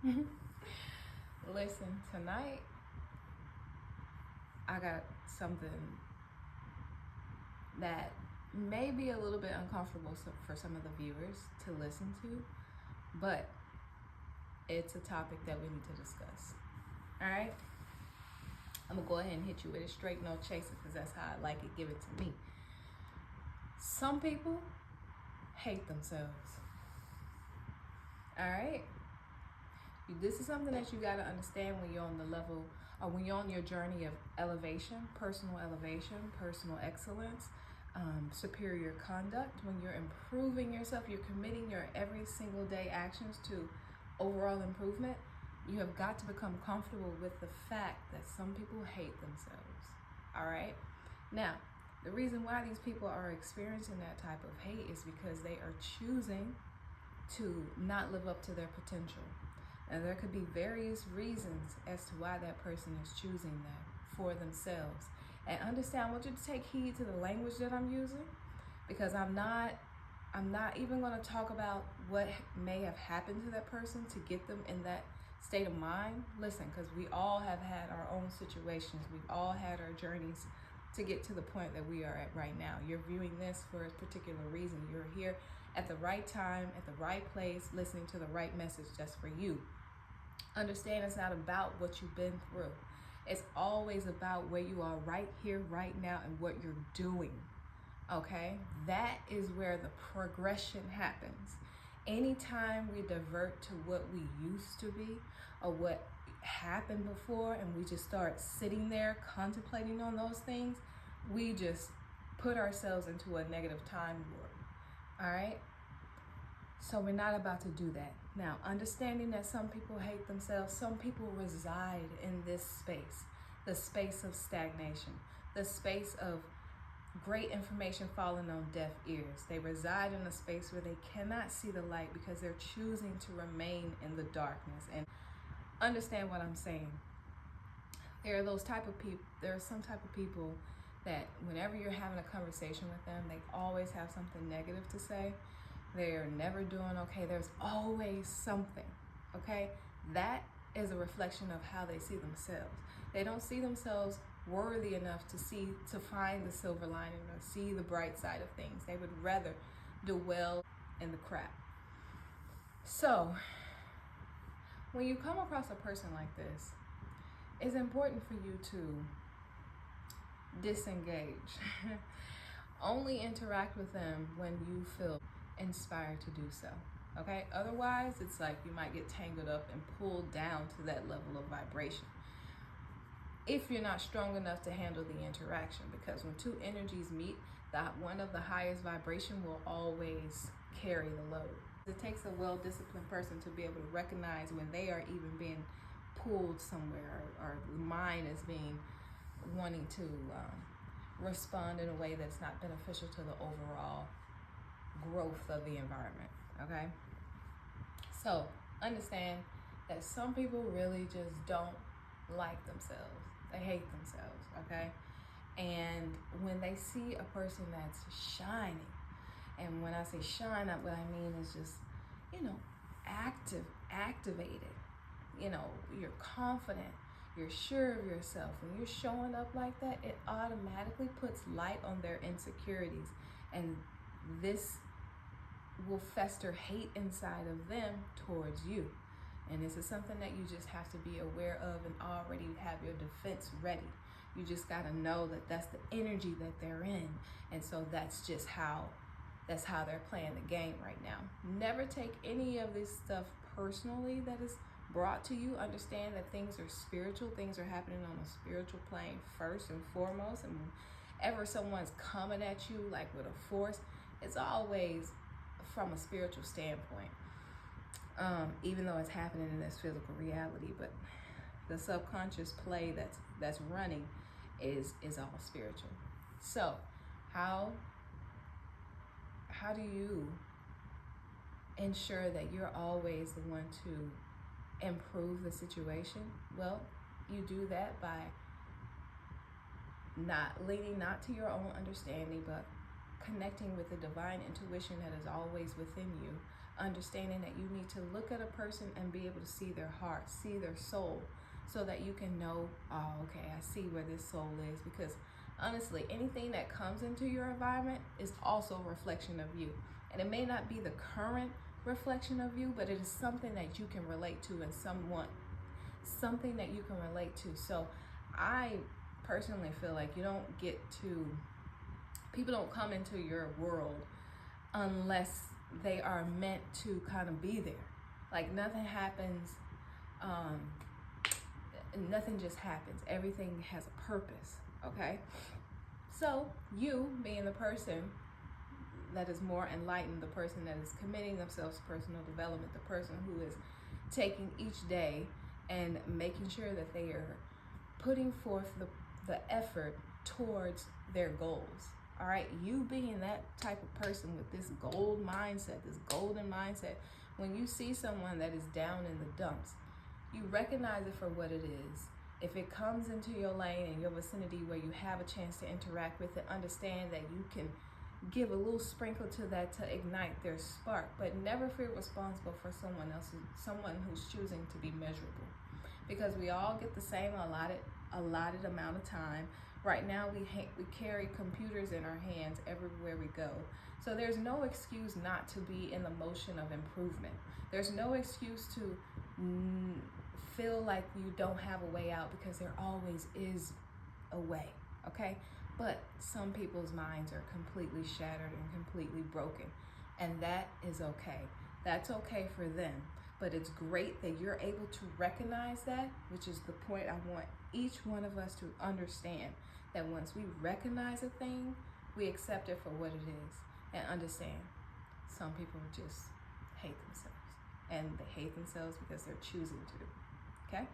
Listen, tonight I got something that may be a little bit uncomfortable for some of the viewers to listen to, but it's a topic that we need to discuss. All right? I'm gonna go ahead and hit you with it straight, no chaser, because that's how I like it. Give it to me. Some people hate themselves. All right? This is something that you got to understand when you're on the level, or when you're on your journey of elevation, personal excellence, superior conduct. When you're improving yourself, you're committing your every single day actions to overall improvement. You have got to become comfortable with the fact that some people hate themselves. All right? Now, the reason why these people are experiencing that type of hate is because they are choosing to not live up to their potential. And there could be various reasons as to why that person is choosing that for themselves. And understand, I want you to take heed to the language that I'm using, because I'm not even going to talk about what may have happened to that person to get them in that state of mind. Listen, because we all have had our own situations. We've all had our journeys to get to the point that we are at right now. You're viewing this for a particular reason. You're here at the right time, at the right place, listening to the right message just for you. Understand, it's not about what you've been through. It's always about where you are right here, right now, and what you're doing. Okay? That is where the progression happens. Anytime we divert to what we used to be or what happened before, and we just start sitting there contemplating on those things, we just put ourselves into a negative time warp. All right? So we're not about to do that. Now, understanding that some people hate themselves, some people reside in this space, the space of stagnation, the space of great information falling on deaf ears. They reside in a space where they cannot see the light because they're choosing to remain in the darkness. And understand what I'm saying. There are those type of people, there are some type of people that whenever you're having a conversation with them, they always have something negative to say. They're never doing okay. There's always something, okay? That is a reflection of how they see themselves. They don't see themselves worthy enough to find the silver lining or see the bright side of things. They would rather dwell in the crap. So, when you come across a person like this, it's important for you to disengage. Only interact with them when you feel inspired to do so. Okay? Otherwise, it's like you might get tangled up and pulled down to that level of vibration if you're not strong enough to handle the interaction, because when two energies meet, one of the highest vibration will always carry the load. It takes a well-disciplined person to be able to recognize when they are even being pulled somewhere, or the mind is being wanting to respond in a way that's not beneficial to the overall growth of the environment. Okay? So understand that some people really just don't like themselves. They hate themselves, okay? And when they see a person that's shining, and when I say shine, what I mean is just, activated. You're confident, you're sure of yourself. When you're showing up like that, it automatically puts light on their insecurities, and this will fester hate inside of them towards you. And this is something that you just have to be aware of and already have your defense ready. You just got to know that that's the energy that they're in. And so that's how they're playing the game right now. Never take any of this stuff personally that is brought to you. Understand that things are spiritual. Things are happening on a spiritual plane first and foremost. And whenever someone's coming at you like with a force, it's always from a spiritual standpoint. Even though it's happening in this physical reality, but the subconscious play that's running is all spiritual. So how do you ensure that you're always the one to improve the situation? Well, you do that by leaning not to your own understanding, but connecting with the divine intuition that is always within you. understanding that you need to look at a person and be able to see their heart, see their soul, so that you can know, oh, okay, I see where this soul is. Because honestly, anything that comes into your environment is also a reflection of you. And it may not be the current reflection of you, but it is something that you can relate to, and something that you can relate to. So I personally feel like people don't come into your world unless they are meant to kind of be there. Like nothing happens, nothing just happens. Everything has a purpose, okay? So you being the person that is more enlightened, the person that is committing themselves to personal development, the person who is taking each day and making sure that they are putting forth the effort towards their goals. All right, you being that type of person with this golden mindset, when you see someone that is down in the dumps, you recognize it for what it is. If it comes into your lane and your vicinity where you have a chance to interact with it, understand that you can give a little sprinkle to that to ignite their spark, but never feel responsible for someone who's choosing to be miserable, because we all get the same allotted amount of time. Right now we carry computers in our hands everywhere we go, so there's no excuse not to be in the motion of improvement. There's no excuse to feel like you don't have a way out, because there always is a way, okay? But some people's minds are completely shattered and completely broken, and that is okay. That's okay for them. But it's great that you're able to recognize that, which is the point I want each one of us to understand, that once we recognize a thing, we accept it for what it is, and understand some people just hate themselves, and they hate themselves because they're choosing to, okay?